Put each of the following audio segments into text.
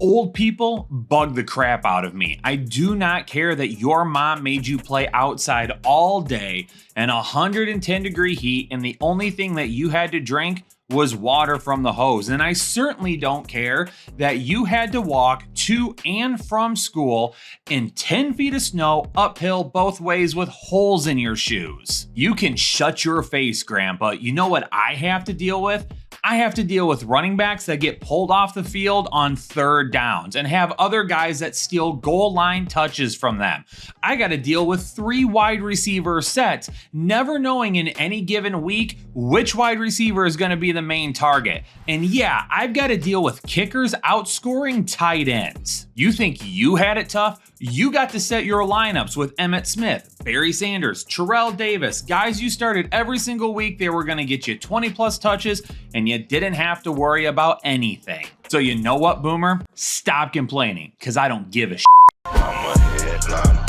Old people bug the crap out of me. I do not care that your mom made you play outside all day in 110-degree heat and the only thing that you had to drink was water from the hose. And I certainly don't care that you had to walk to and from school in 10 feet of snow uphill both ways with holes in your shoes. You can shut your face, Grandpa. You know what I have to deal with? I have to deal with running backs that get pulled off the field on third downs and have other guys that steal goal line touches from them. I got to deal with 3 wide receiver sets, never knowing in any given week which wide receiver is going to be the main target. And yeah, I've got to deal with kickers outscoring tight ends. You think you had it tough? You got to set your lineups with Emmitt Smith, Barry Sanders, Terrell Davis, guys you started every single week. They were going to get you 20 plus touches and you didn't have to worry about anything. So you know what, Boomer? Stop complaining, because I don't give a shit. I'm a headliner.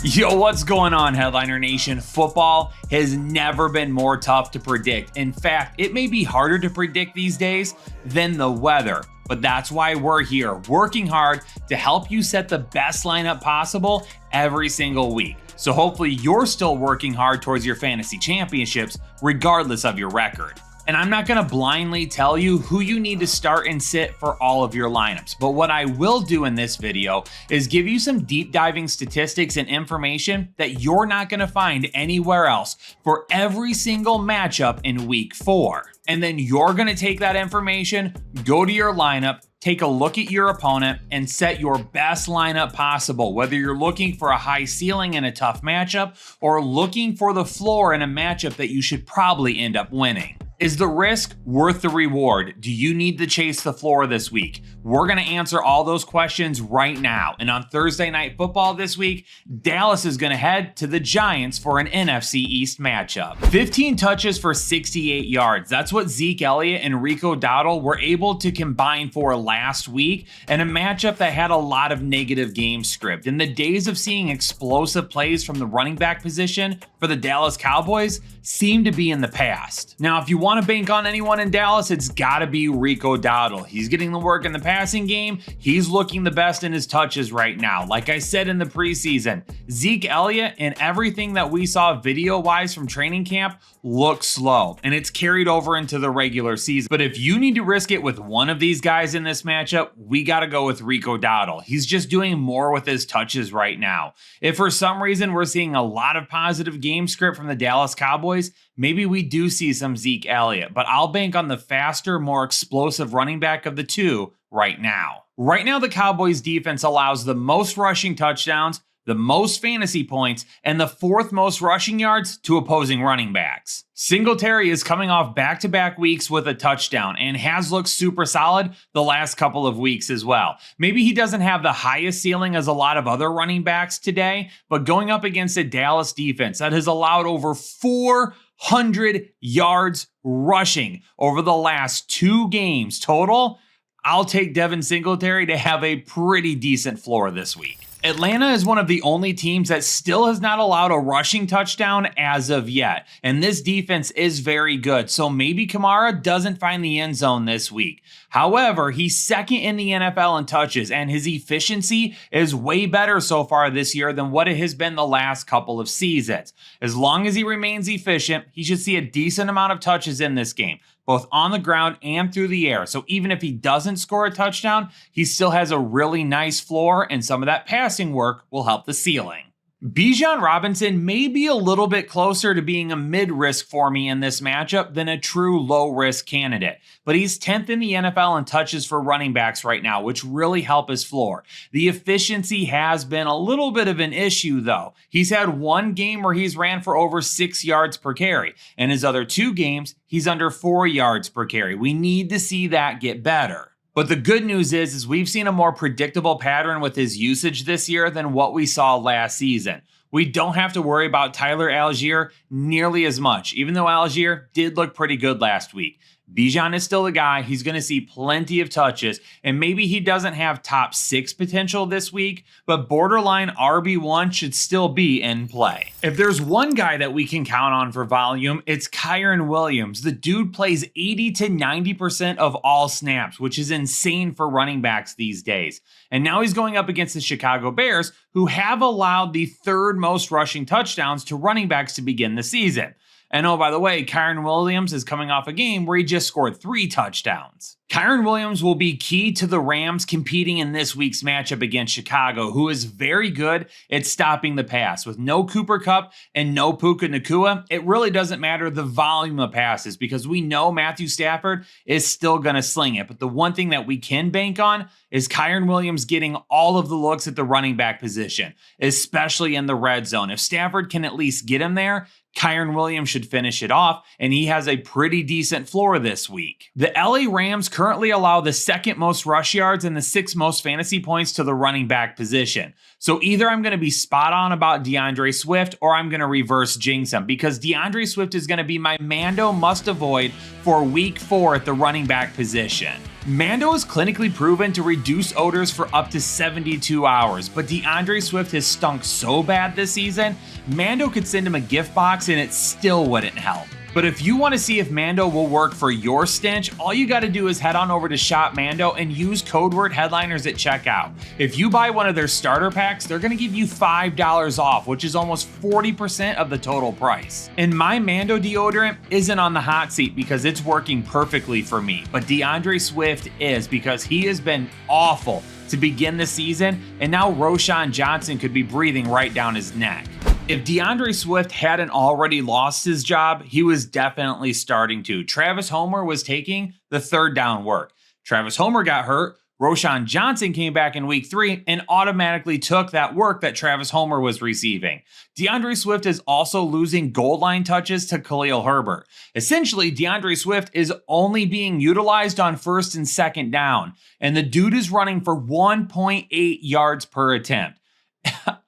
Yo, what's going on, Headliner Nation? Football has never been more tough to predict. In fact, it may be harder to predict these days than the weather. But that's why we're here, working hard to help you set the best lineup possible every single week. So hopefully you're still working hard towards your fantasy championships, regardless of your record. And I'm not going to blindly tell you who you need to start and sit for all of your lineups. But what I will do in this video is give you some deep diving statistics and information that you're not going to find anywhere else for every single matchup in week 4. And then you're going to take that information, go to your lineup, take a look at your opponent, and set your best lineup possible, whether you're looking for a high ceiling in a tough matchup or looking for the floor in a matchup that you should probably end up winning. Is the risk worth the reward? Do you need to chase the floor this week? We're going to answer all those questions right now. And on Thursday Night Football this week, Dallas is going to head to the Giants for an NFC East matchup. 15 touches for 68 yards. That's what Zeke Elliott and Rico Dowdle were able to combine for last week in a matchup that had a lot of negative game script. And the days of seeing explosive plays from the running back position for the Dallas Cowboys seem to be in the past. Now, if you want to bank on anyone in Dallas, it's got to be Rico Dowdle. He's getting the work in the passing game. He's looking the best in his touches right now. Like I said in the preseason, Zeke Elliott and everything that we saw video-wise from training camp looks slow, and it's carried over into the regular season. But if you need to risk it with one of these guys in this matchup, we got to go with Rico Dowdle. He's just doing more with his touches right now. If for some reason we're seeing a lot of positive game script from the Dallas Cowboys, maybe we do see some Zeke Elliott, but I'll bank on the faster, more explosive running back of the two right now. Right now, the Cowboys defense allows the most rushing touchdowns, the most fantasy points, and the 4th most rushing yards to opposing running backs. Singletary is coming off back-to-back weeks with a touchdown and has looked super solid the last couple of weeks as well. Maybe he doesn't have the highest ceiling as a lot of other running backs today, but going up against a Dallas defense that has allowed over 400 yards rushing over the last 2 games total, I'll take Devin Singletary to have a pretty decent floor this week. Atlanta is one of the only teams that still has not allowed a rushing touchdown as of yet, and this defense is very good, so maybe Kamara doesn't find the end zone this week. However, he's second in the NFL in touches, and his efficiency is way better so far this year than what it has been the last couple of seasons. As long as he remains efficient, he should see a decent amount of touches in this game, both on the ground and through the air. So even if he doesn't score a touchdown, he still has a really nice floor, and some of that passing work will help the ceiling. Bijan Robinson may be a little bit closer to being a mid-risk for me in this matchup than a true low-risk candidate, but he's 10th in the NFL in touches for running backs right now, which really help his floor. The efficiency has been a little bit of an issue, though. He's had 1 game where he's ran for over 6 yards per carry, and his other 2 games, he's under 4 yards per carry. We need to see that get better. But the good news is we've seen a more predictable pattern with his usage this year than what we saw last season. We don't have to worry about Tyler Algier nearly as much, even though Algier did look pretty good last week. Bijan is still the guy. He's going to see plenty of touches, and maybe he doesn't have top 6 potential this week, but borderline RB1 should still be in play. If there's one guy that we can count on for volume, it's Kyren Williams. The dude plays 80 to 90% of all snaps, which is insane for running backs these days. And now he's going up against the Chicago Bears, who have allowed the 3rd most rushing touchdowns to running backs to begin the season. And oh, by the way, Kyren Williams is coming off a game where he just scored 3 touchdowns. Kyren Williams will be key to the Rams competing in this week's matchup against Chicago, who is very good at stopping the pass. With no Cooper Kupp and no Puka Nacua, it really doesn't matter the volume of passes because we know Matthew Stafford is still going to sling it. But the one thing that we can bank on is Kyren Williams getting all of the looks at the running back position, especially in the red zone. If Stafford can at least get him there, Kyren Williams should finish it off, and he has a pretty decent floor this week. The LA Rams currently allow the 2nd most rush yards and the 6th most fantasy points to the running back position. So either I'm going to be spot on about DeAndre Swift or I'm going to reverse jinx him because DeAndre Swift is going to be my Mando must avoid for week 4 at the running back position. Mando is clinically proven to reduce odors for up to 72 hours, but DeAndre Swift has stunk so bad this season, Mando could send him a gift box and it still wouldn't help. But if you want to see if Mando will work for your stench, all you got to do is head on over to Shop Mando and use code word headliners at checkout. If you buy one of their starter packs, they're going to give you $5 off, which is almost 40% of the total price. And my Mando deodorant isn't on the hot seat because it's working perfectly for me, but DeAndre Swift is because he has been awful to begin the season, and now Roschon Johnson could be breathing right down his neck. If DeAndre Swift hadn't already lost his job, he was definitely starting to. Travis Homer was taking the 3rd down work. Travis Homer got hurt. Roschon Johnson came back in week 3 and automatically took that work that Travis Homer was receiving. DeAndre Swift is also losing goal line touches to Khalil Herbert. Essentially, DeAndre Swift is only being utilized on 1st and 2nd down, and the dude is running for 1.8 yards per attempt.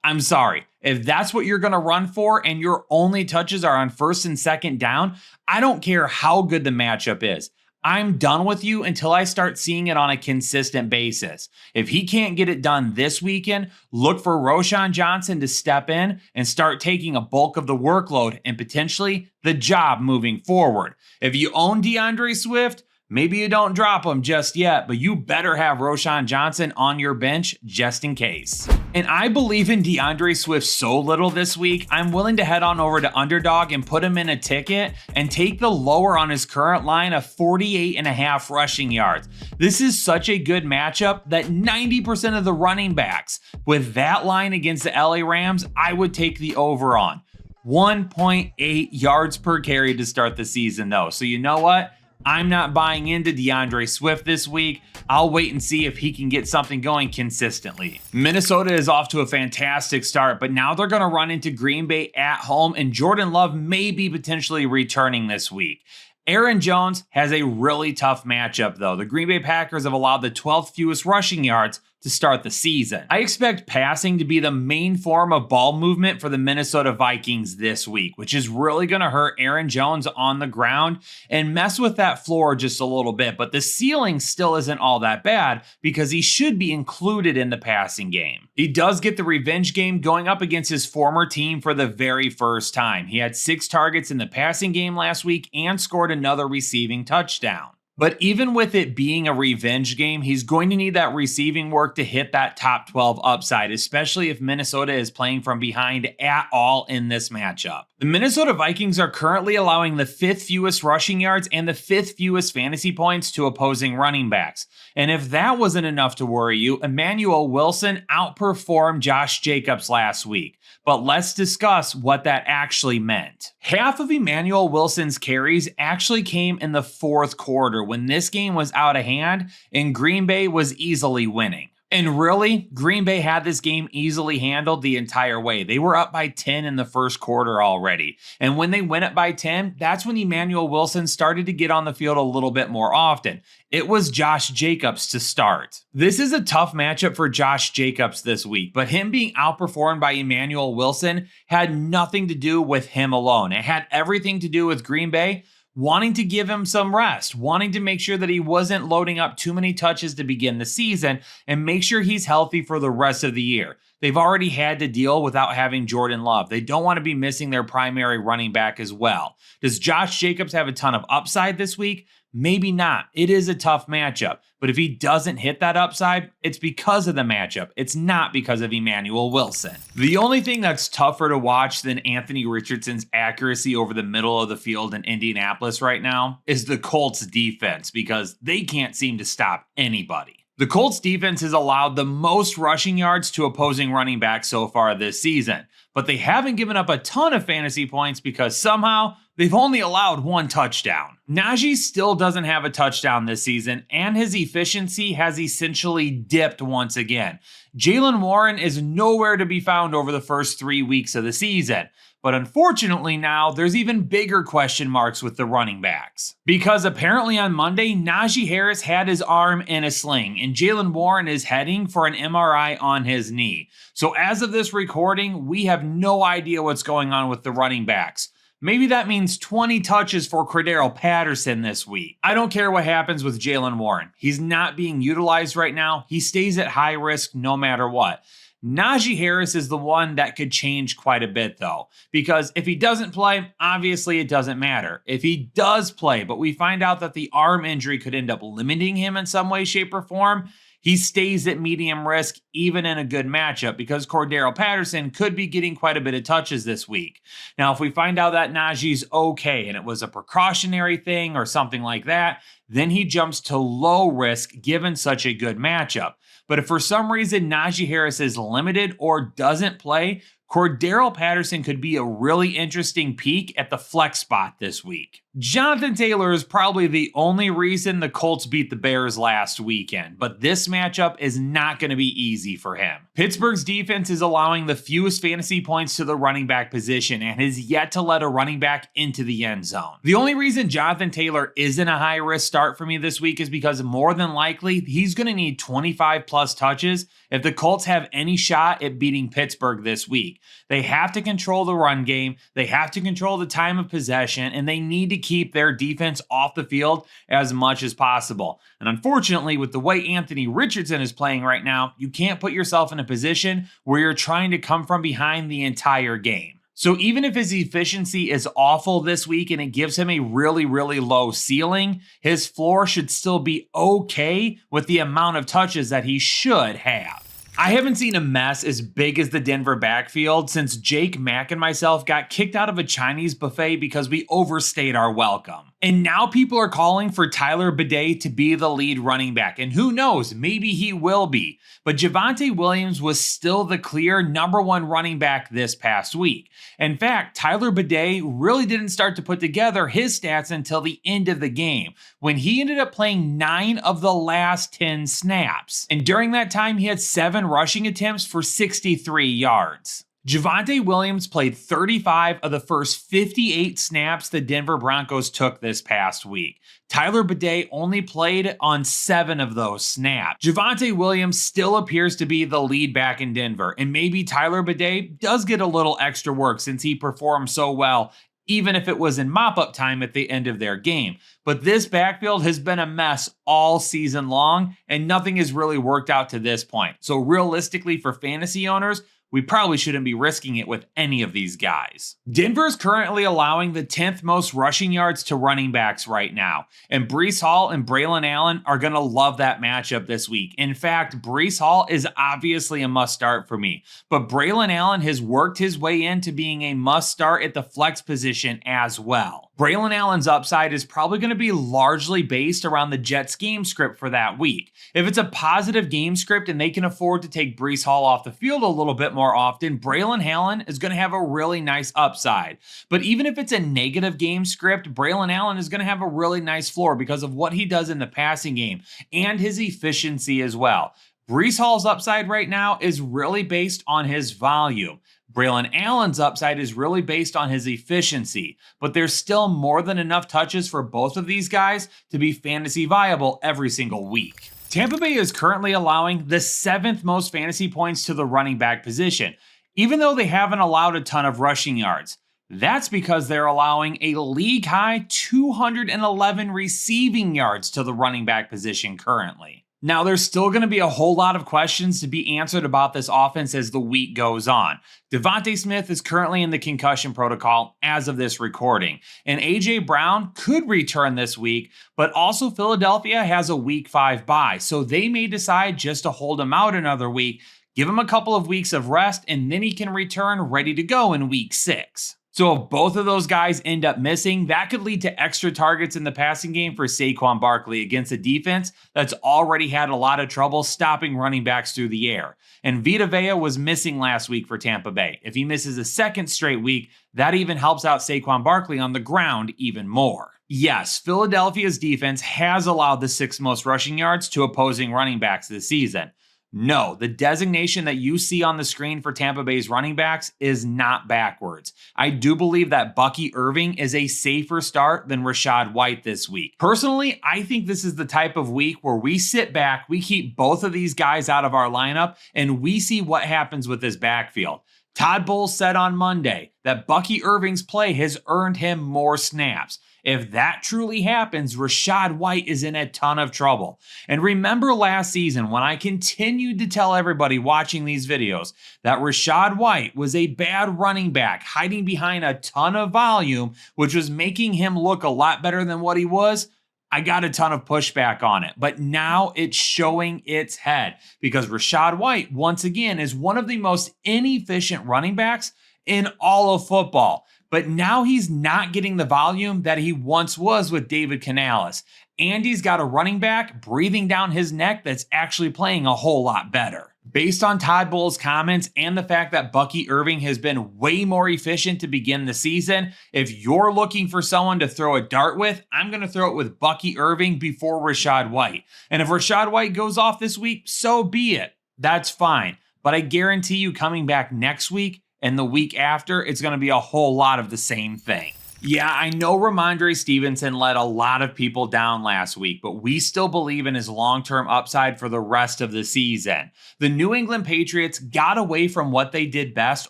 I'm sorry. If that's what you're going to run for and your only touches are on 1st and 2nd down, I don't care how good the matchup is. I'm done with you until I start seeing it on a consistent basis. If he can't get it done this weekend, look for Roschon Johnson to step in and start taking a bulk of the workload and potentially the job moving forward. If you own DeAndre Swift, maybe you don't drop him just yet, but you better have Roschon Johnson on your bench just in case. And I believe in DeAndre Swift so little this week, I'm willing to head on over to Underdog and put him in a ticket and take the lower on his current line of 48.5 rushing yards. This is such a good matchup that 90% of the running backs with that line against the LA Rams, I would take the over on. 1.8 yards per carry to start the season though. So you know what? I'm not buying into DeAndre Swift this week. I'll wait and see if he can get something going consistently. Minnesota is off to a fantastic start, but now they're going to run into Green Bay at home, and Jordan Love may be potentially returning this week. Aaron Jones has a really tough matchup, though. The Green Bay Packers have allowed the 12th fewest rushing yards to start the season. I expect passing to be the main form of ball movement for the Minnesota Vikings this week, which is really going to hurt Aaron Jones on the ground and mess with that floor just a little bit. But the ceiling still isn't all that bad because he should be included in the passing game. He does get the revenge game going up against his former team for the very first time. He had 6 targets in the passing game last week and scored another receiving touchdown. But even with it being a revenge game, he's going to need that receiving work to hit that top 12 upside, especially if Minnesota is playing from behind at all in this matchup. The Minnesota Vikings are currently allowing the 5th fewest rushing yards and the 5th fewest fantasy points to opposing running backs. And if that wasn't enough to worry you, Emmanuel Wilson outperformed Josh Jacobs last week. But let's discuss what that actually meant. Half of Emmanuel Wilson's carries actually came in the 4th quarter when this game was out of hand and Green Bay was easily winning. And really, Green Bay had this game easily handled the entire way. They were up by 10 in the first quarter already. And when they went up by 10, that's when Emmanuel Wilson started to get on the field a little bit more often. It was Josh Jacobs to start. This is a tough matchup for Josh Jacobs this week, but him being outperformed by Emmanuel Wilson had nothing to do with him alone. It had everything to do with Green Bay wanting to give him some rest, wanting to make sure that he wasn't loading up too many touches to begin the season and make sure he's healthy for the rest of the year. They've already had to deal without having Jordan Love. They don't want to be missing their primary running back as well. Does Josh Jacobs have a ton of upside this week? Maybe not. It is a tough matchup. But if he doesn't hit that upside, it's because of the matchup. It's not because of Emmanuel Wilson. The only thing that's tougher to watch than Anthony Richardson's accuracy over the middle of the field in Indianapolis right now is the Colts defense, because they can't seem to stop anybody. The Colts defense has allowed the most rushing yards to opposing running backs so far this season, but they haven't given up a ton of fantasy points because somehow they've only allowed one touchdown. Najee still doesn't have a touchdown this season, and his efficiency has essentially dipped once again. Jaylen Warren is nowhere to be found over the first 3 weeks of the season. But unfortunately now, there's even bigger question marks with the running backs. Because apparently on Monday, Najee Harris had his arm in a sling, and Jaylen Warren is heading for an MRI on his knee. So as of this recording, we have no idea what's going on with the running backs. Maybe that means 20 touches for Cordarrelle Patterson this week. I don't care what happens with Jaylen Warren. He's not being utilized right now. He stays at high risk no matter what. Najee Harris is the one that could change quite a bit though, because if he doesn't play, obviously it doesn't matter. If he does play, but we find out that the arm injury could end up limiting him in some way, shape, or form, he stays at medium risk even in a good matchup because Cordarrelle Patterson could be getting quite a bit of touches this week. Now, if we find out that Najee's okay and it was a precautionary thing or something like that, then he jumps to low risk given such a good matchup. But if for some reason Najee Harris is limited or doesn't play, Cordarrelle Patterson could be a really interesting peek at the flex spot this week. Jonathan Taylor is probably the only reason the Colts beat the Bears last weekend, but this matchup is not going to be easy for him. Pittsburgh's defense is allowing the fewest fantasy points to the running back position and has yet to let a running back into the end zone. The only reason Jonathan Taylor isn't a high-risk start for me this week is because more than likely he's going to need 25 plus touches if the Colts have any shot at beating Pittsburgh this week. They have to control the run game, they have to control the time of possession, and they need to keep their defense off the field as much as possible. And unfortunately, with the way Anthony Richardson is playing right now, you can't put yourself in a position where you're trying to come from behind the entire game. So even if his efficiency is awful this week and it gives him a really, really low ceiling, his floor should still be okay with the amount of touches that he should have. I haven't seen a mess as big as the Denver backfield since Jake Mack and myself got kicked out of a Chinese buffet because we overstayed our welcome. And now people are calling for Tyler Bidet to be the lead running back. And who knows, maybe he will be. But Javonte Williams was still the clear #1 running back this past week. In fact, Tyler Bidet really didn't start to put together his stats until the end of the game, when he ended up playing 9 of the last 10 snaps. And during that time, he had 7 rushing attempts for 63 yards. Javonte Williams played 35 of the first 58 snaps the Denver Broncos took this past week. Tyler Bidet only played on 7 of those snaps. Javonte Williams still appears to be the lead back in Denver, and maybe Tyler Bidet does get a little extra work since he performed so well, even if it was in mop-up time at the end of their game. But this backfield has been a mess all season long, and nothing has really worked out to this point. So realistically, for fantasy owners, we probably shouldn't be risking it with any of these guys. Denver's currently allowing the 10th most rushing yards to running backs right now, and Breece Hall and Braylon Allen are going to love that matchup this week. In fact, Breece Hall is obviously a must start for me, but Braylon Allen has worked his way into being a must start at the flex position as well. Braylon Allen's upside is probably going to be largely based around the Jets game script for that week. If it's a positive game script and they can afford to take Breece Hall off the field a little bit more often, Braylon Allen is going to have a really nice upside. But even if it's a negative game script, Braylon Allen is going to have a really nice floor because of what he does in the passing game and his efficiency as well. Breece Hall's upside right now is really based on his volume. Braylon Allen's upside is really based on his efficiency, but there's still more than enough touches for both of these guys to be fantasy viable every single week. Tampa Bay is currently allowing the 7th most fantasy points to the running back position, even though they haven't allowed a ton of rushing yards. That's because they're allowing a league-high 211 receiving yards to the running back position currently. Now, there's still going to be a whole lot of questions to be answered about this offense as the week goes on. Devontae Smith is currently in the concussion protocol as of this recording, and A.J. Brown could return this week, but also Philadelphia has a week 5 bye, so they may decide just to hold him out another week, give him a couple of weeks of rest, and then he can return ready to go in week 6. So if both of those guys end up missing, that could lead to extra targets in the passing game for Saquon Barkley against a defense that's already had a lot of trouble stopping running backs through the air. And Vita Vea was missing last week for Tampa Bay. If he misses a second straight week, that even helps out Saquon Barkley on the ground even more. Yes, Philadelphia's defense has allowed the 6th most rushing yards to opposing running backs this season. No, the designation that you see on the screen for Tampa Bay's running backs is not backwards. I do believe that Bucky Irving is a safer start than Rachaad White this week. Personally, I think this is the type of week where we sit back, we keep both of these guys out of our lineup, and we see what happens with this backfield. Todd Bowles said on Monday that Bucky Irving's play has earned him more snaps. If that truly happens, Rachaad White is in a ton of trouble. And remember last season when I continued to tell everybody watching these videos that Rachaad White was a bad running back hiding behind a ton of volume, which was making him look a lot better than what he was? I got a ton of pushback on it, but now it's showing its head because Rachaad White, once again, is one of the most inefficient running backs in all of football. But now he's not getting the volume that he once was with David Canales. And he's got a running back breathing down his neck that's actually playing a whole lot better. Based on Todd Bowles' comments and the fact that Bucky Irving has been way more efficient to begin the season, if you're looking for someone to throw a dart with, I'm going to throw it with Bucky Irving before Rachaad White. And if Rachaad White goes off this week, so be it. That's fine. But I guarantee you coming back next week and the week after, it's going to be a whole lot of the same thing. Yeah, I know Ramondre Stevenson let a lot of people down last week, but we still believe in his long-term upside for the rest of the season. The New England Patriots got away from what they did best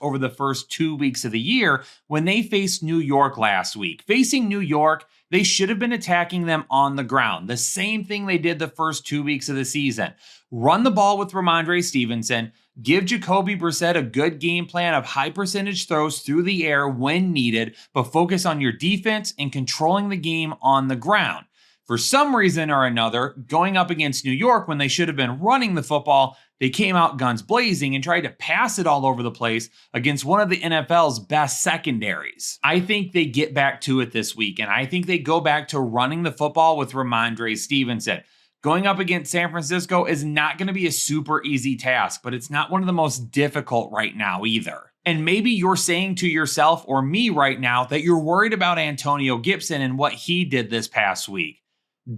over the first 2 weeks of the year when they faced New York last week. Facing New York, they should have been attacking them on the ground. The same thing they did the first 2 weeks of the season. Run the ball with Ramondre Stevenson, give Jacoby Brissett a good game plan of high percentage throws through the air when needed, but focus on your defense and controlling the game on the ground. For some reason or another, going up against New York when they should have been running the football, they came out guns blazing and tried to pass it all over the place against one of the NFL's best secondaries. I think they get back to it this week, and I think they go back to running the football with Ramondre Stevenson. Going up against San Francisco is not going to be a super easy task, but it's not one of the most difficult right now either. And maybe you're saying to yourself or me right now that you're worried about Antonio Gibson and what he did this past week.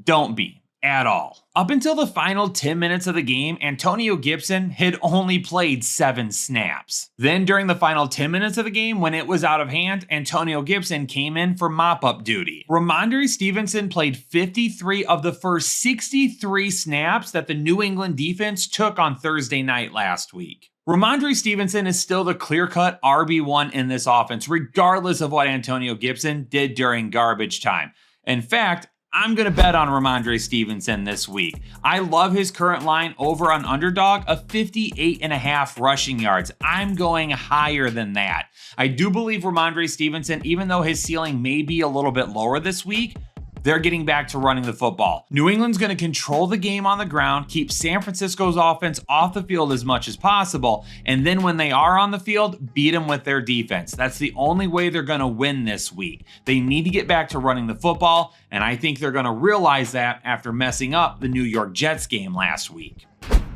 Don't be at all. Up until the final 10 minutes of the game, Antonio Gibson had only played 7 snaps. Then during the final 10 minutes of the game, when it was out of hand, Antonio Gibson came in for mop-up duty. Ramondre Stevenson played 53 of the first 63 snaps that the New England defense took on Thursday night last week. Ramondre Stevenson is still the clear-cut RB1 in this offense, regardless of what Antonio Gibson did during garbage time. In fact, I'm going to bet on Ramondre Stevenson this week. I love his current line over on Underdog of 58.5 rushing yards. I'm going higher than that. I do believe Ramondre Stevenson, even though his ceiling may be a little bit lower this week, they're getting back to running the football. New England's going to control the game on the ground, keep San Francisco's offense off the field as much as possible, and then when they are on the field, beat them with their defense. That's the only way they're going to win this week. They need to get back to running the football, and I think they're going to realize that after messing up the New York Jets game last week.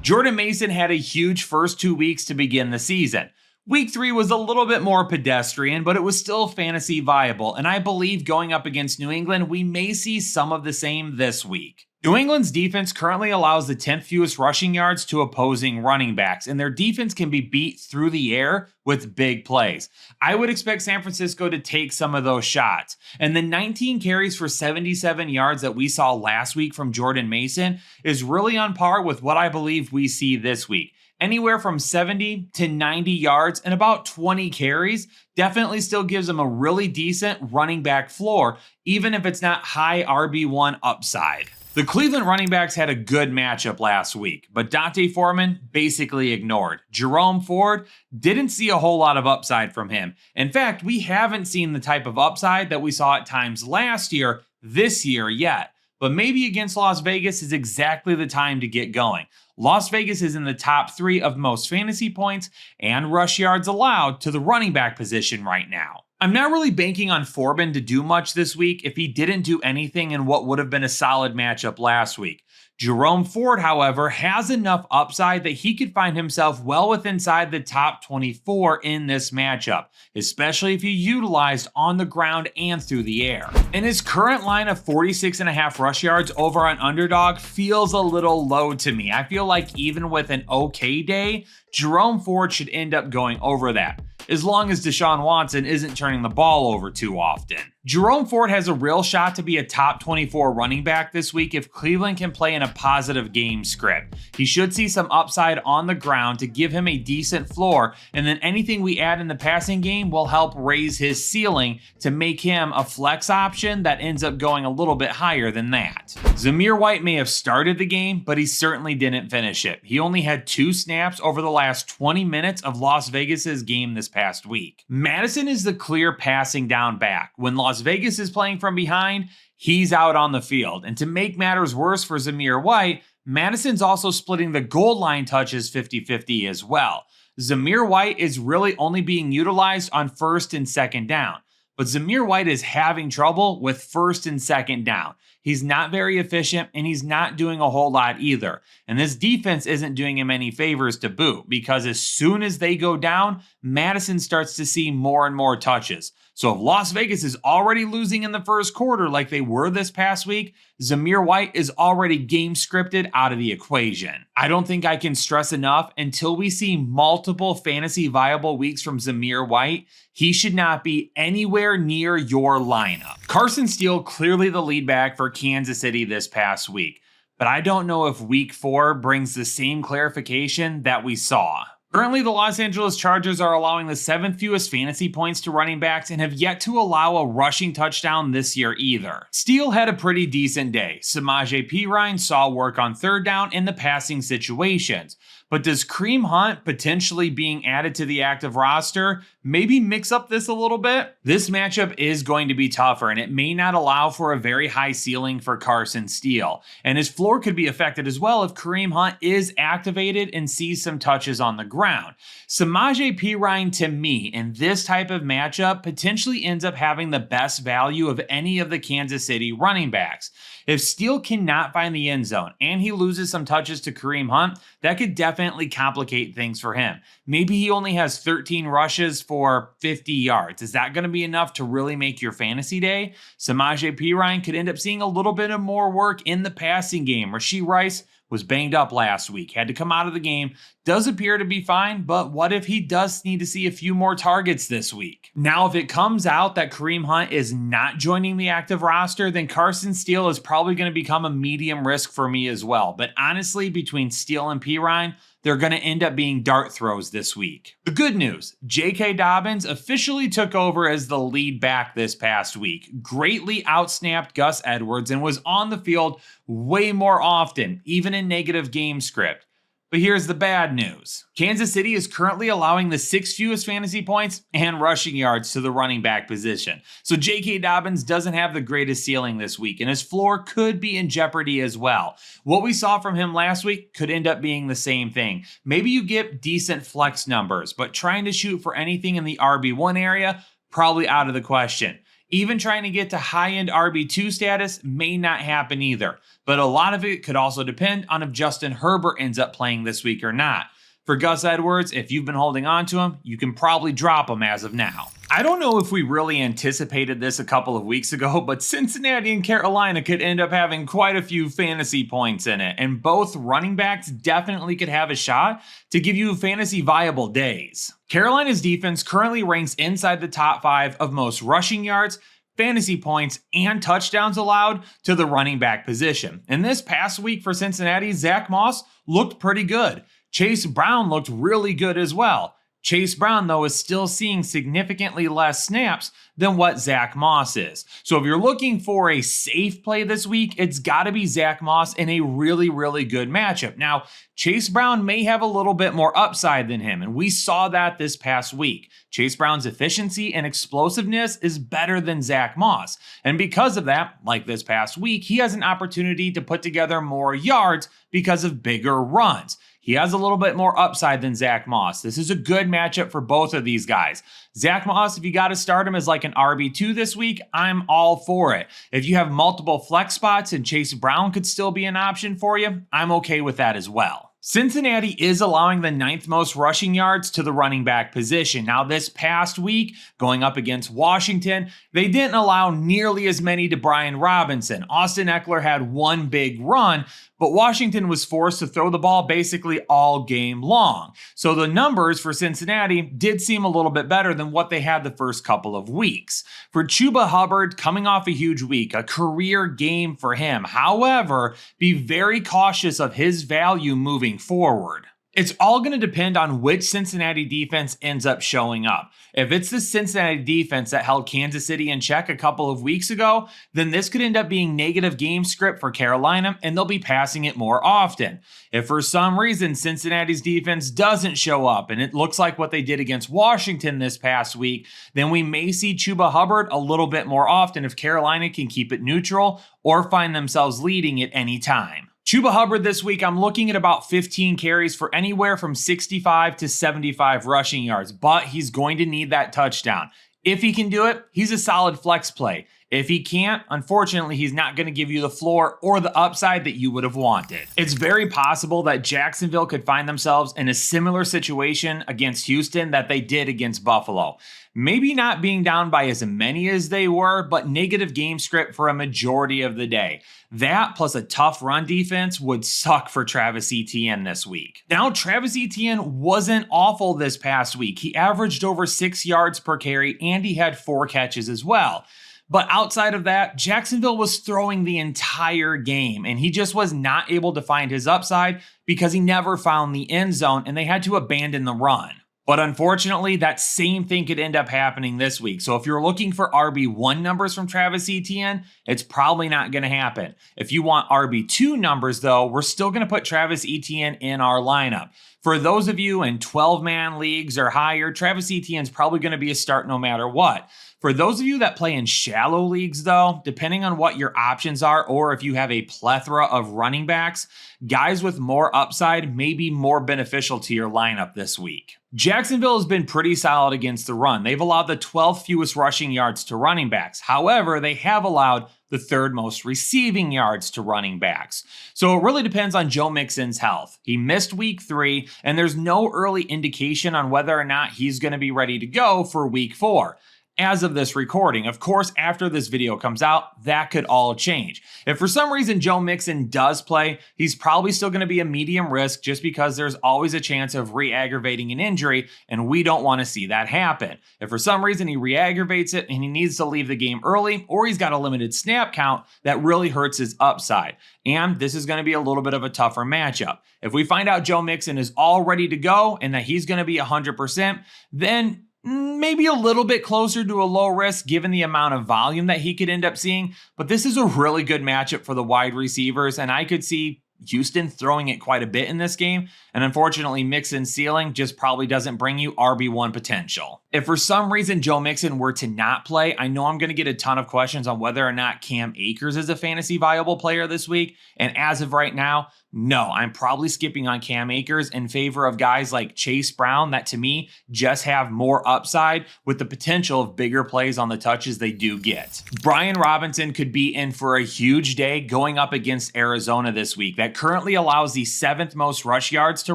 Jordan Mason had a huge first 2 weeks to begin the season. Week 3 was a little bit more pedestrian, but it was still fantasy viable, and I believe going up against New England, we may see some of the same this week. New England's defense currently allows the 10th fewest rushing yards to opposing running backs, and their defense can be beat through the air with big plays. I would expect San Francisco to take some of those shots. And the 19 carries for 77 yards that we saw last week from Jordan Mason is really on par with what I believe we see this week. Anywhere from 70 to 90 yards and about 20 carries definitely still gives them a really decent running back floor, even if it's not high RB1 upside. The Cleveland running backs had a good matchup last week, but D'Onta Foreman basically ignored. Jerome Ford didn't see a whole lot of upside from him. In fact, we haven't seen the type of upside that we saw at times last year, this year yet. But maybe against Las Vegas is exactly the time to get going. Las Vegas is in the top 3 of most fantasy points and rush yards allowed to the running back position right now. I'm not really banking on Foreman to do much this week if he didn't do anything in what would have been a solid matchup last week. Jerome Ford, however, has enough upside that he could find himself well within inside the top 24 in this matchup, especially if he utilized on the ground and through the air. And his current line of 46.5 rush yards over on Underdog feels a little low to me. I feel like even with an okay day, Jerome Ford should end up going over that, as long as Deshaun Watson isn't turning the ball over too often. Jerome Ford has a real shot to be a top 24 running back this week if Cleveland can play in a positive game script. He should see some upside on the ground to give him a decent floor, and then anything we add in the passing game will help raise his ceiling to make him a flex option that ends up going a little bit higher than that. Zamir White may have started the game, but he certainly didn't finish it. He only had 2 snaps over the last 20 minutes of Las Vegas's game this past week. Madison is the clear passing down back. When Las Vegas is playing from behind, he's out on the field. And to make matters worse for Zamir White, Madison's also splitting the goal line touches 50-50 as well. Zamir White is really only being utilized on first and second down. But Zamir White is having trouble with first and second down. He's not very efficient, and he's not doing a whole lot either. And this defense isn't doing him any favors to boot, because as soon as they go down, Madison starts to see more and more touches. So if Las Vegas is already losing in the first quarter like they were this past week, Zamir White is already game scripted out of the equation. I don't think I can stress enough, until we see multiple fantasy viable weeks from Zamir White, he should not be anywhere near your lineup. Carson Steele clearly the lead back for Kansas City this past week, but I don't know if week 4 brings the same clarification that we saw. Currently, the Los Angeles Chargers are allowing the 7th fewest fantasy points to running backs and have yet to allow a rushing touchdown this year either. Steele had a pretty decent day. Samaje Perine saw work on third down in the passing situations. But does Kareem Hunt potentially being added to the active roster maybe mix up this a little bit? This matchup is going to be tougher, and it may not allow for a very high ceiling for Carson Steele. And his floor could be affected as well if Kareem Hunt is activated and sees some touches on the ground. Samaje Perine, to me, in this type of matchup, potentially ends up having the best value of any of the Kansas City running backs. If Steele cannot find the end zone and he loses some touches to Kareem Hunt, that could definitely complicate things for him. Maybe he only has 13 rushes for 50 yards. Is that going to be enough to really make your fantasy day? Samaje Perine could end up seeing a little bit of more work in the passing game. Rashee Rice was banged up last week, had to come out of the game, does appear to be fine, but what if he does need to see a few more targets this week? Now, if it comes out that Kareem Hunt is not joining the active roster, then Carson Steele is probably going to become a medium risk for me as well. But honestly, between Steele and Perine, they're going to end up being dart throws this week. The good news, J.K. Dobbins officially took over as the lead back this past week, greatly outsnapped Gus Edwards, and was on the field way more often, even in negative game script. But here's the bad news. Kansas City is currently allowing the 6th fewest fantasy points and rushing yards to the running back position. So J.K. Dobbins doesn't have the greatest ceiling this week, and his floor could be in jeopardy as well. What we saw from him last week could end up being the same thing. Maybe you get decent flex numbers, but trying to shoot for anything in the RB1 area, probably out of the question. Even trying to get to high-end RB2 status may not happen either, but a lot of it could also depend on if Justin Herbert ends up playing this week or not. For Gus Edwards, if you've been holding on to him, you can probably drop him as of now. I don't know if we really anticipated this a couple of weeks ago, but Cincinnati and Carolina could end up having quite a few fantasy points in it, and both running backs definitely could have a shot to give you fantasy viable days. Carolina's defense currently ranks inside the top 5 of most rushing yards, fantasy points, and touchdowns allowed to the running back position. And this past week for Cincinnati, Zach Moss looked pretty good. Chase Brown looked really good as well. Chase Brown, though, is still seeing significantly less snaps than what Zach Moss is. So if you're looking for a safe play this week, it's got to be Zach Moss in a really, really good matchup. Now, Chase Brown may have a little bit more upside than him, and we saw that this past week. Chase Brown's efficiency and explosiveness is better than Zach Moss. And because of that, like this past week, he has an opportunity to put together more yards because of bigger runs. He has a little bit more upside than Zach Moss. This is a good matchup for both of these guys. Zach Moss, if you got to start him as like an RB2 this week, I'm all for it. If you have multiple flex spots and Chase Brown could still be an option for you, I'm okay with that as well. Cincinnati is allowing the 9th most rushing yards to the running back position. Now, this past week, going up against Washington, they didn't allow nearly as many to Brian Robinson. Austin Eckler had one big run, but Washington was forced to throw the ball basically all game long. So the numbers for Cincinnati did seem a little bit better than what they had the first couple of weeks. For Chuba Hubbard, coming off a huge week, a career game for him. However, be very cautious of his value moving forward. It's all going to depend on which Cincinnati defense ends up showing up. If it's the Cincinnati defense that held Kansas City in check a couple of weeks ago, then this could end up being negative game script for Carolina, and they'll be passing it more often. If for some reason Cincinnati's defense doesn't show up, and it looks like what they did against Washington this past week, then we may see Chuba Hubbard a little bit more often if Carolina can keep it neutral or find themselves leading at any time. Chuba Hubbard this week, I'm looking at about 15 carries for anywhere from 65 to 75 rushing yards, but he's going to need that touchdown. If he can do it, he's a solid flex play. If he can't, unfortunately, he's not going to give you the floor or the upside that you would have wanted. It's very possible that Jacksonville could find themselves in a similar situation against Houston that they did against Buffalo. Maybe not being down by as many as they were, but negative game script for a majority of the day. That plus a tough run defense would suck for Travis Etienne this week. Now, Travis Etienne wasn't awful this past week. He averaged over 6 yards per carry and he had 4 catches as well. But outside of that, Jacksonville was throwing the entire game, and he just was not able to find his upside because he never found the end zone, and they had to abandon the run. But unfortunately, that same thing could end up happening this week. So if you're looking for RB1 numbers from Travis Etienne, it's probably not going to happen. If you want RB2 numbers, though, we're still going to put Travis Etienne in our lineup. For those of you in 12-man leagues or higher, Travis Etienne's probably going to be a start no matter what. For those of you that play in shallow leagues, though, depending on what your options are, or if you have a plethora of running backs, guys with more upside may be more beneficial to your lineup this week. Jacksonville has been pretty solid against the run. They've allowed the 12th fewest rushing yards to running backs. However, they have allowed the 3rd most receiving yards to running backs. So it really depends on Joe Mixon's health. He missed week 3, and there's no early indication on whether or not he's going to be ready to go for week 4. As of this recording. Of course, after this video comes out, that could all change. If for some reason Joe Mixon does play, he's probably still going to be a medium risk just because there's always a chance of re-aggravating an injury, and we don't want to see that happen. If for some reason he re-aggravates it and he needs to leave the game early, or he's got a limited snap count, that really hurts his upside. And this is going to be a little bit of a tougher matchup. If we find out Joe Mixon is all ready to go and that he's going to be 100%, then maybe a little bit closer to a low risk given the amount of volume that he could end up seeing. But this is a really good matchup for the wide receivers, and I could see Houston throwing it quite a bit in this game, and unfortunately Mixon's ceiling just probably doesn't bring you RB1 potential. If for some reason Joe Mixon were to not play, I know I'm going to get a ton of questions on whether or not Cam Akers is a fantasy viable player this week, and as of right now, no, I'm probably skipping on Cam Akers in favor of guys like Chase Brown that to me just have more upside with the potential of bigger plays on the touches they do get. Brian Robinson could be in for a huge day going up against Arizona this week. That that currently allows the 7th most rush yards to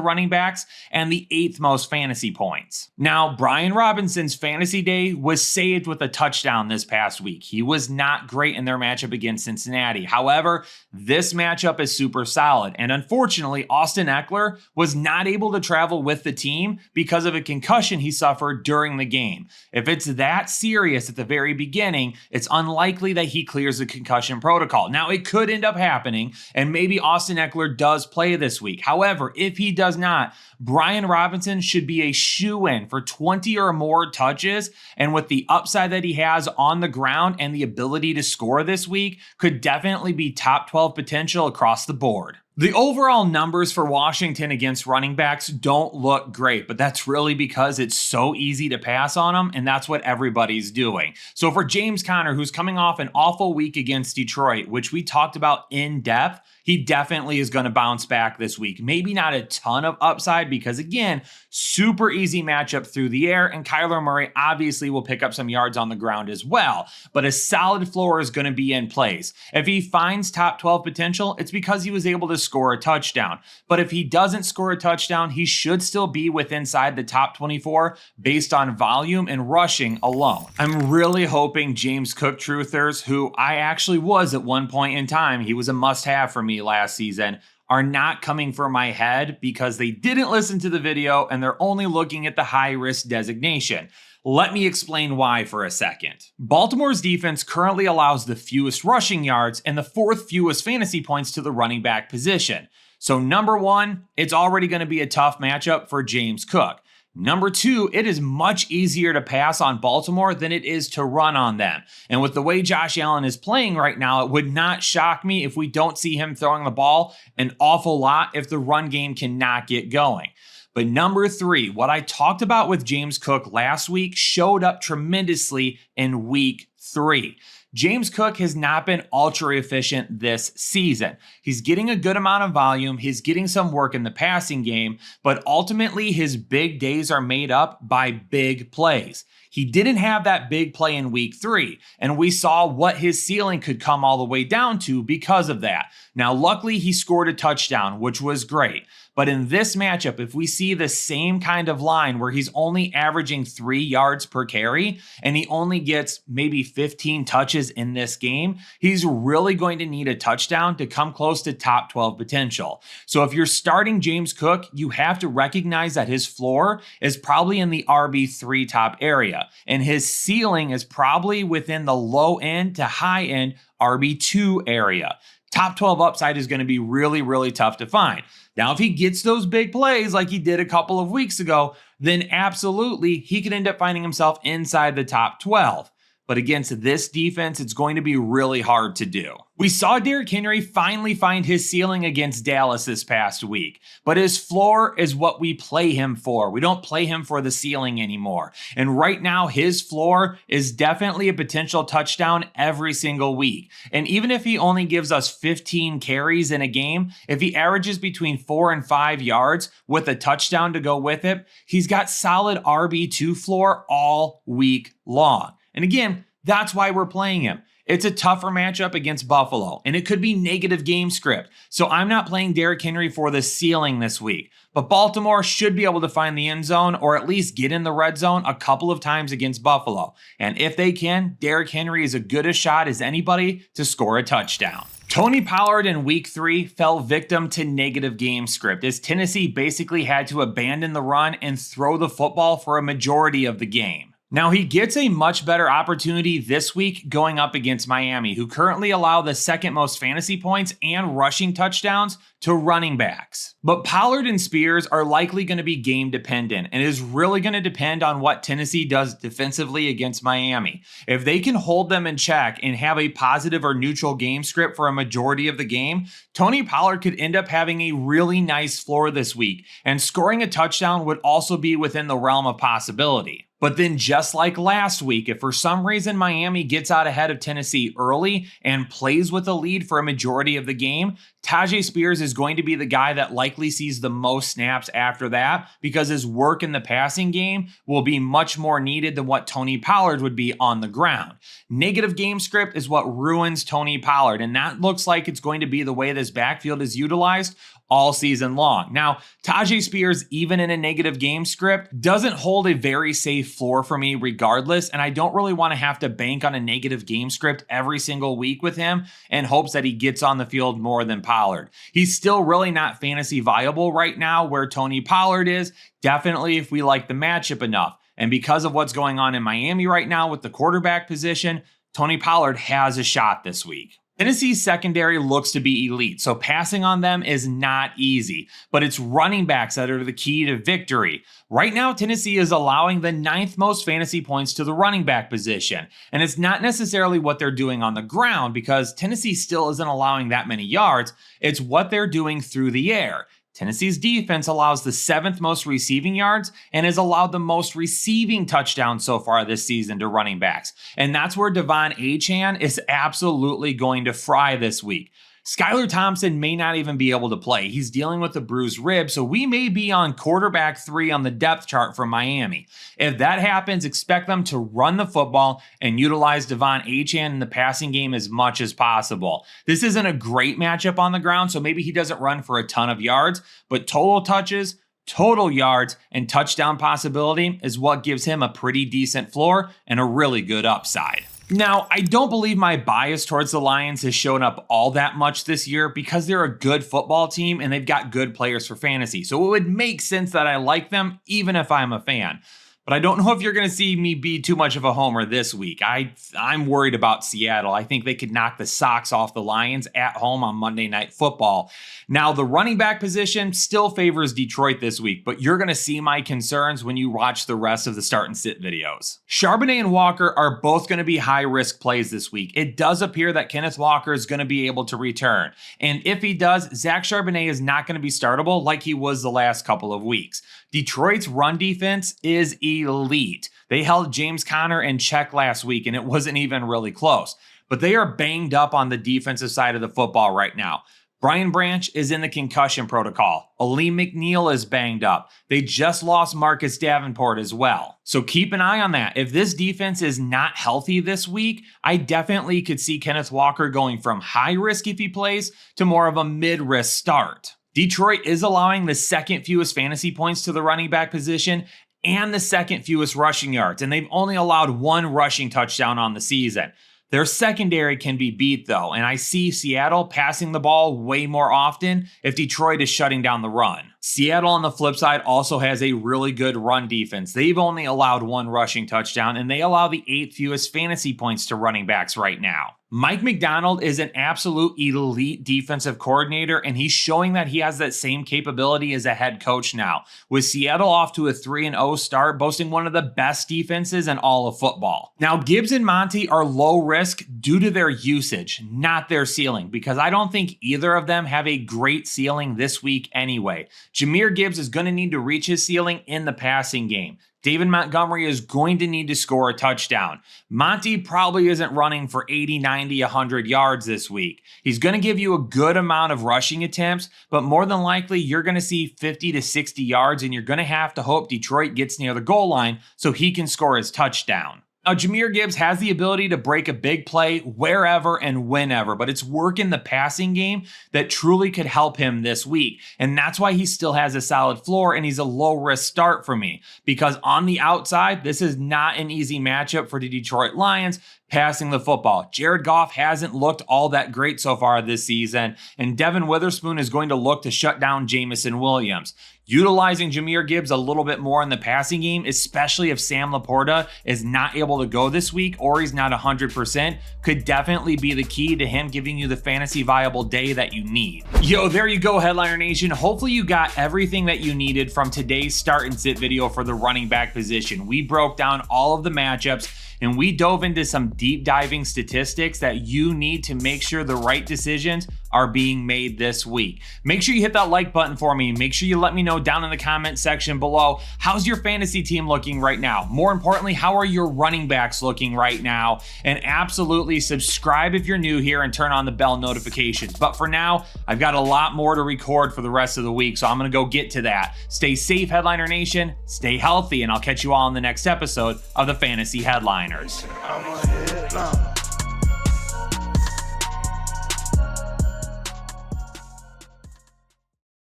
running backs and the 8th most fantasy points. Now, Brian Robinson's fantasy day was saved with a touchdown this past week. He was not great in their matchup against Cincinnati. However, this matchup is super solid, and unfortunately, Austin Ekeler was not able to travel with the team because of a concussion he suffered during the game. If it's that serious at the very beginning, it's unlikely that he clears the concussion protocol. Now, it could end up happening, and maybe Austin Ekeler does play this week. However, if he does not, Brian Robinson should be a shoo-in for 20 or more touches, and with the upside that he has on the ground and the ability to score this week, could definitely be top 12 potential across the board. The overall numbers for Washington against running backs don't look great, but that's really because it's so easy to pass on them, and that's what everybody's doing. So for James Conner, who's coming off an awful week against Detroit, which we talked about in depth, he definitely is going to bounce back this week. Maybe not a ton of upside because, again, super easy matchup through the air, and Kyler Murray obviously will pick up some yards on the ground as well, but a solid floor is going to be in place. If he finds top 12 potential, it's because he was able to score a touchdown. But if he doesn't score a touchdown, he should still be inside the top 24 based on volume and rushing alone. I'm really hoping James Cook truthers, who I actually was at one point in time, he was a must-have for me last season, are not coming for my head because they didn't listen to the video and they're only looking at the high-risk designation. Let me explain why for a second. Baltimore's defense currently allows the fewest rushing yards and the 4th fewest fantasy points to the running back position. So number one, it's already going to be a tough matchup for James Cook. Number two, it is much easier to pass on Baltimore than it is to run on them. And with the way Josh Allen is playing right now, it would not shock me if we don't see him throwing the ball an awful lot if the run game cannot get going. But number three, what I talked about with James Cook last week showed up tremendously in week 3. James Cook has not been ultra efficient this season. He's getting a good amount of volume, he's getting some work in the passing game, but ultimately his big days are made up by big plays. He didn't have that big play in week 3, and we saw what his ceiling could come all the way down to because of that. Now, luckily, he scored a touchdown, which was great. But in this matchup, if we see the same kind of line where he's only averaging 3 yards per carry and he only gets maybe 15 touches in this game, he's really going to need a touchdown to come close to top 12 potential. So if you're starting James Cook, you have to recognize that his floor is probably in the RB3 top area, and his ceiling is probably within the low end to high end RB2 area. Top 12 upside is going to be really, really tough to find. Now, if he gets those big plays like he did a couple of weeks ago, then absolutely he could end up finding himself inside the top 12. But against this defense, it's going to be really hard to do. We saw Derrick Henry finally find his ceiling against Dallas this past week, but his floor is what we play him for. We don't play him for the ceiling anymore. And right now, his floor is definitely a potential touchdown every single week. And even if he only gives us 15 carries in a game, if he averages between 4 and 5 yards with a touchdown to go with it, he's got solid RB2 floor all week long. And again, that's why we're playing him. It's a tougher matchup against Buffalo, and it could be negative game script. So I'm not playing Derrick Henry for the ceiling this week. But Baltimore should be able to find the end zone or at least get in the red zone a couple of times against Buffalo. And if they can, Derrick Henry is as good a shot as anybody to score a touchdown. Tony Pollard in week 3 fell victim to negative game script as Tennessee basically had to abandon the run and throw the football for a majority of the game. Now, he gets a much better opportunity this week going up against Miami, who currently allow the 2nd most fantasy points and rushing touchdowns to running backs. But Pollard and Spears are likely going to be game dependent, and it is really going to depend on what Tennessee does defensively against Miami. If they can hold them in check and have a positive or neutral game script for a majority of the game, Tony Pollard could end up having a really nice floor this week, and scoring a touchdown would also be within the realm of possibility. But then just like last week, if for some reason Miami gets out ahead of Tennessee early and plays with a lead for a majority of the game, Tyjae Spears is going to be the guy that likely sees the most snaps after that because his work in the passing game will be much more needed than what Tony Pollard would be on the ground. Negative game script is what ruins Tony Pollard, and that looks like it's going to be the way this backfield is utilized all season long. Now, Tyjae Spears, even in a negative game script, doesn't hold a very safe floor for me regardless, and I don't really want to have to bank on a negative game script every single week with him in hopes that he gets on the field more than Pollard. He's still really not fantasy viable right now where Tony Pollard is, definitely if we like the matchup enough. And because of what's going on in Miami right now with the quarterback position, Tony Pollard has a shot this week. Tennessee's secondary looks to be elite, so passing on them is not easy, but it's running backs that are the key to victory. Right now, Tennessee is allowing the 9th most fantasy points to the running back position, and it's not necessarily what they're doing on the ground because Tennessee still isn't allowing that many yards, it's what they're doing through the air. Tennessee's defense allows the 7th most receiving yards and has allowed the most receiving touchdowns so far this season to running backs. And that's where De'Von Achane is absolutely going to fry this week. Skylar Thompson may not even be able to play. He's dealing with a bruised rib, so we may be on quarterback 3 on the depth chart for Miami. If that happens, expect them to run the football and utilize De'Von Achane in the passing game as much as possible. This isn't a great matchup on the ground, so maybe he doesn't run for a ton of yards, but total touches, total yards, and touchdown possibility is what gives him a pretty decent floor and a really good upside. Now, I don't believe my bias towards the Lions has shown up all that much this year because they're a good football team and they've got good players for fantasy. So it would make sense that I like them even if I'm a fan. But I don't know if you're going to see me be too much of a homer this week. I'm worried about Seattle. I think they could knock the socks off the Lions at home on Monday Night Football. Now, the running back position still favors Detroit this week, but you're going to see my concerns when you watch the rest of the start and sit videos. Charbonnet and Walker are both going to be high-risk plays this week. It does appear that Kenneth Walker is going to be able to return. And if he does, Zach Charbonnet is not going to be startable like he was the last couple of weeks. Detroit's run defense is elite. They held James Conner in check last week, and it wasn't even really close. But they are banged up on the defensive side of the football right now. Brian Branch is in the concussion protocol. Aleem McNeil is banged up. They just lost Marcus Davenport as well. So keep an eye on that. If this defense is not healthy this week, I definitely could see Kenneth Walker going from high risk if he plays to more of a mid-risk start. Detroit is allowing the second fewest fantasy points to the running back position and the second fewest rushing yards, and they've only allowed 1 rushing touchdown on the season. Their secondary can be beat though, and I see Seattle passing the ball way more often if Detroit is shutting down the run. Seattle on the flip side also has a really good run defense. They've only allowed 1 rushing touchdown, and they allow the 8th fewest fantasy points to running backs right now. Mike Macdonald is an absolute elite defensive coordinator, and he's showing that he has that same capability as a head coach now, with Seattle off to a 3-0 start, boasting one of the best defenses in all of football. Now, Gibbs and Monty are low risk due to their usage, not their ceiling, because I don't think either of them have a great ceiling this week anyway. Jahmyr Gibbs is going to need to reach his ceiling in the passing game. David Montgomery is going to need to score a touchdown. Monty probably isn't running for 80, 90, 100 yards this week. He's going to give you a good amount of rushing attempts, but more than likely you're going to see 50 to 60 yards, and you're going to have to hope Detroit gets near the goal line so he can score his touchdown. Now, Jahmyr Gibbs has the ability to break a big play wherever and whenever, but it's work in the passing game that truly could help him this week. And that's why he still has a solid floor and he's a low-risk start for me. Because on the outside, this is not an easy matchup for the Detroit Lions passing the football. Jared Goff hasn't looked all that great so far this season, and Devin Witherspoon is going to look to shut down Jameson Williams. Utilizing Jahmyr Gibbs a little bit more in the passing game, especially if Sam Laporta is not able to go this week or he's not 100%, could definitely be the key to him giving you the fantasy viable day that you need. Yo, there you go, Headliner Nation. Hopefully you got everything that you needed from today's start and sit video for the running back position. We broke down all of the matchups and we dove into some deep diving statistics that you need to make sure the right decisions are being made this week. Make sure you hit that like button for me. Make sure you let me know down in the comment section below, how's your fantasy team looking right now? More importantly, how are your running backs looking right now? And absolutely subscribe if you're new here and turn on the bell notifications. But for now, I've got a lot more to record for the rest of the week, so I'm going to go get to that. Stay safe, Headliner Nation. Stay healthy, and I'll catch you all in the next episode of the Fantasy Headliners.